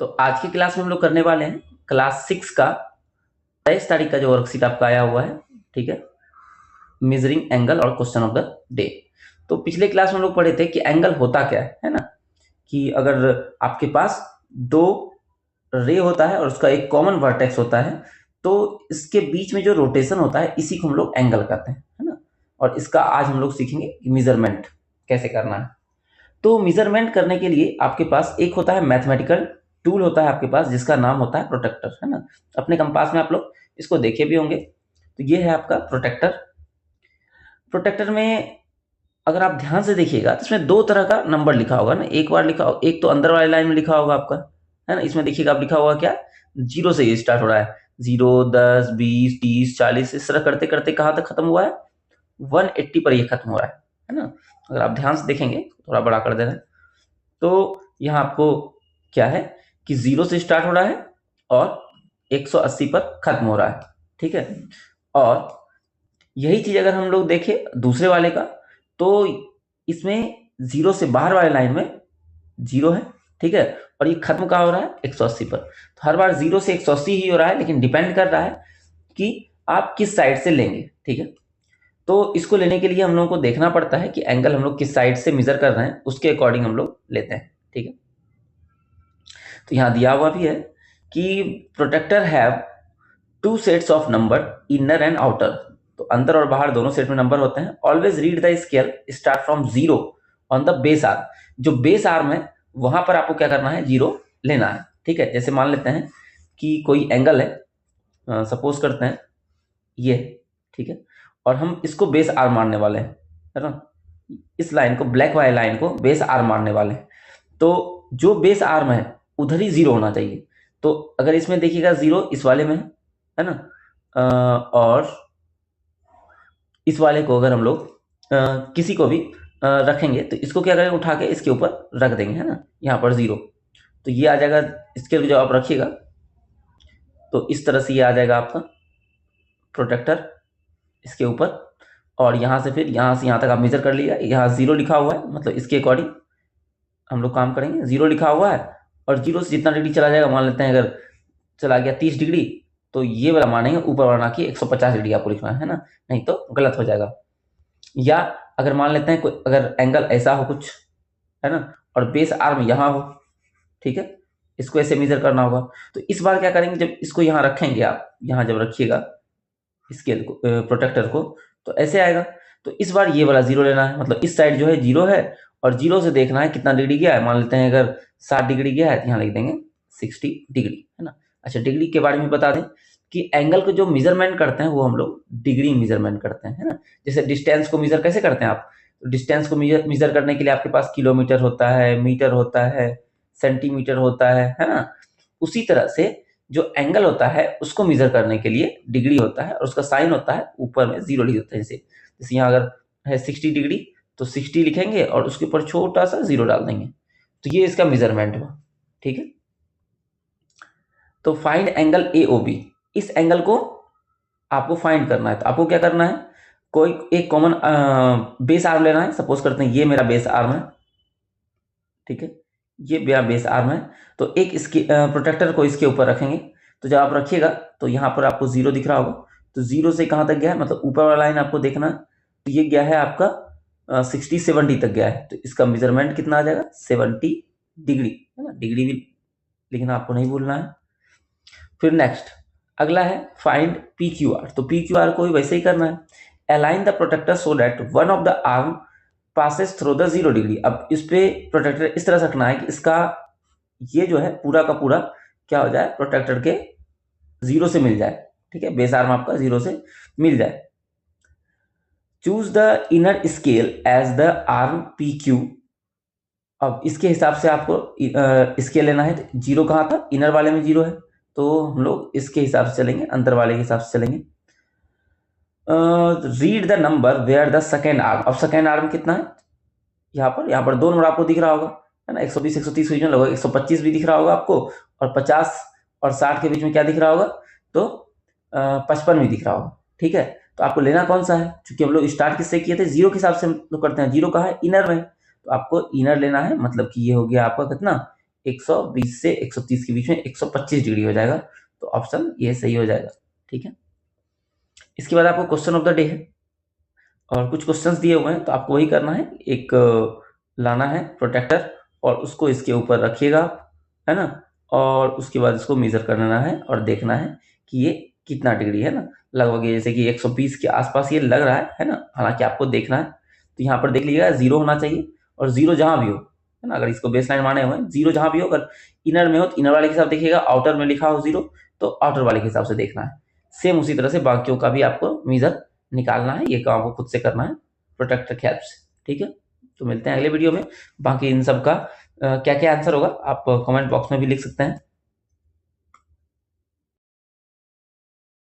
तो आज की क्लास में हम लोग करने वाले हैं क्लास 6 का 23 तारीख का जो वर्कशीट आपका आया हुआ है, ठीक है, मेजरिंग एंगल और क्वेश्चन ऑफ द डे। तो पिछले क्लास में हम लोग पढ़े थे कि एंगल होता क्या है ना, कि अगर आपके पास दो रे होता है और उसका एक कॉमन वर्टेक्स होता है तो इसके बीच में जो रोटेशन होता है इसी को हम लोग एंगल कहते हैं, है ना। और इसका आज हम लोग सीखेंगे कि मेजरमेंट कैसे करना है। तो मेजरमेंट करने के लिए आपके पास एक होता है मैथमेटिकल टूल होता है आपके पास जिसका नाम होता है प्रोटेक्टर, है ना। अपने कंपास में आप लोग इसको देखे भी होंगे। तो ये है आपका प्रोटेक्टर। प्रोटेक्टर में अगर आप ध्यान से देखिएगा तो इसमें दो तरह का नंबर लिखा होगा ना, एक बार लिखा हो, एक तो अंदर वाली लाइन में लिखा होगा आपका, है ना। इसमें देखिएगा आप लिखा होगा क्या, जीरो से ये स्टार्ट हो रहा है, 0, 10, 20, 30, 40 इस तरह करते करते कहाँ तक खत्म हुआ है, 180 पर ये खत्म हो रहा है ना। अगर आप ध्यान से देखेंगे, थोड़ा बड़ा कर देना, तो यहाँ आपको क्या है कि 0 से स्टार्ट हो रहा है और 180 पर खत्म हो रहा है, ठीक है। और यही चीज अगर हम लोग देखें दूसरे वाले का, तो इसमें 0 से बाहर वाले लाइन में 0 है, ठीक है, और ये खत्म कहाँ हो रहा है, 180 पर। तो हर बार 0 से 180 ही हो रहा है, लेकिन डिपेंड कर रहा है कि आप किस साइड से लेंगे, ठीक है। तो इसको लेने के लिए हम लोगों को देखना पड़ता है कि एंगल हम लोग किस साइड से मेजर कर रहे हैं, उसके अकॉर्डिंग हम लोग लेते हैं, ठीक है। तो यहाँ दिया हुआ भी है कि protector have 2 sets of number, inner and outer. तो अंदर और बाहर दोनों सेट में नंबर होते हैं। Always read the scale start from 0 on the base arm. जो बेस आर्म है वहां पर आपको क्या करना है, 0 लेना है, ठीक है। जैसे मान लेते हैं कि कोई एंगल है, सपोज करते हैं ये, ठीक है, और हम इसको बेस आर्म मानने वाले हैं, है ना। इस लाइन को, ब्लैक वाले लाइन को बेस आर्म मानने वाले हैं। तो जो बेस आर्म है उधर ही 0 होना चाहिए। तो अगर इसमें देखिएगा 0 इस वाले में है ना, और इस वाले को अगर हम लोग किसी को भी रखेंगे तो इसको क्या करेंगे, उठा के इसके ऊपर रख देंगे, है ना, यहाँ पर 0। तो ये आ जाएगा, इसके जो आप रखिएगा तो इस तरह से ये आ जाएगा आपका प्रोटेक्टर इसके ऊपर। और यहाँ से फिर यहाँ से यहाँ तक आप मेजर कर लिया, यहाँ 0 लिखा हुआ है, मतलब इसके अकॉर्डिंग हम लोग काम करेंगे। 0 लिखा हुआ है और 0 से जितना डिग्री चला जाएगा, मान लेते हैं अगर चला गया 30 डिग्री, तो ये वाला मानेंगे ऊपर वाला ना कि 150 डिग्री आपको लिखना है ना, नहीं तो गलत हो जाएगा। या अगर मान लेते हैं कोई अगर एंगल ऐसा हो कुछ, है ना, और बेस आर्म यहाँ हो, ठीक है, इसको ऐसे मेजर करना होगा। तो इस बार क्या करेंगे, जब इसको यहाँ रखेंगे आप, यहाँ जब रखिएगा स्केल को, प्रोटेक्टर को, तो ऐसे आएगा। तो इस बार ये वाला 0 लेना है, मतलब इस साइड जो है 0 है और 0 से देखना है कितना डिग्री गया है। मान लेते हैं अगर 60 डिग्री गया है तो यहाँ लिख देंगे 60 डिग्री, है ना। अच्छा, डिग्री के बारे में बता दें कि एंगल को जो मेजरमेंट करते हैं वो हम लोग डिग्री मेजरमेंट करते हैं, है ना। जैसे डिस्टेंस को मेजर कैसे करते हैं आप, तो डिस्टेंस को मेजर करने के लिए आपके पास किलोमीटर होता है, मीटर होता है, सेंटीमीटर होता है ना। उसी तरह से जो एंगल होता है उसको मेजर करने के लिए डिग्री होता है और उसका साइन होता है ऊपर में 0 लिख देते हैं। जैसे यहाँ अगर है 60 डिग्री तो 60 लिखेंगे और उसके ऊपर छोटा सा 0 डाल देंगे, तो ये इसका मेजरमेंट हुआ, ठीक है। तो फाइंड एंगल AOB, इस एंगल को आपको फाइंड करना है। तो आपको क्या करना है, कोई एक कॉमन बेस आर्म लेना है। सपोज करते हैं ये मेरा बेस आर्म है, ठीक है, ये मेरा बेस आर्म है। तो एक इसके प्रोटेक्टर को इसके ऊपर रखेंगे। तो जब आप रखिएगा तो यहाँ पर आपको 0 दिख रहा होगा। तो 0 से कहाँ तक गया है, मतलब ऊपर वाला लाइन आपको देखना है। तो ये गया है आपका 60 70 तक गया है। तो इसका मेजरमेंट कितना आ जाएगा, 70 डिग्री, है ना। डिग्री भी लिखना आपको नहीं भूलना है। फिर नेक्स्ट अगला है फाइंड PQR। तो PQR को भी वैसे ही करना है। Align the protector so that one of the arm passes through the 0 degree. अब इस पे प्रोटेक्टर इस तरह से रखना है कि इसका ये जो है पूरा का पूरा क्या हो जाए, प्रोटेक्टर के 0 से मिल जाए, ठीक है, बेस आर्म आपका 0 से मिल जाए। Choose the inner scale as the arm PQ। अब इसके हिसाब से आपको स्केल लेना है। 0 कहाँ था, इनर वाले में 0 है, तो हम लोग इसके हिसाब से चलेंगे, अंदर वाले के हिसाब से चलेंगे। Read the number where the second arm. अब सेकेंड आर्म कितना है, यहाँ पर 2 नंबर आपको दिख रहा होगा, है ना। 120 130 बीच में लगभग 125 भी दिख रहा होगा आपको, और 50 और 60 के बीच में क्या दिख रहा होगा, तो 55 भी दिख रहा होगा, ठीक है। तो आपको लेना कौन सा है, क्योंकि हम लोग स्टार्ट किससे किए थे, 0 के हिसाब से हम लोग करते हैं। 0 कहाँ है, इनर में, तो आपको इनर लेना है, मतलब कि ये हो गया आपका कितना, 120 से 130 के बीच में 125 डिग्री हो जाएगा। तो ऑप्शन ये सही हो जाएगा। ठीक है, इसके बाद आपको क्वेश्चन ऑफ द डे है और कुछ क्वेश्चंस दिए हुए हैं, तो आपको वही करना है। एक लाना है प्रोटेक्टर और उसको इसके ऊपर रखिएगा, है ना, और उसके बाद इसको मेजर करना है और देखना है कि ये कितना डिग्री है ना। लगभग जैसे कि 120 के आसपास ये लग रहा है ना, हालांकि आपको देखना है। तो यहाँ पर देख लीजिएगा 0 होना चाहिए, और 0 जहाँ भी हो, है ना, अगर इसको बेस लाइन माने हुए हैं 0 जहाँ भी हो, अगर इनर में हो तो इनर वाले के हिसाब देखिएगा, आउटर में लिखा हो 0 तो आउटर वाले के हिसाब से देखना है। सेम उसी तरह से बाकियों का भी आपको मेजर निकालना है, ये काम आपको खुद से करना है प्रोटेक्टर की हेल्प से। ठीक है, तो मिलते हैं अगले वीडियो में। बाकी इन सब का क्या क्या आंसर होगा आप कमेंट बॉक्स में भी लिख सकते हैं।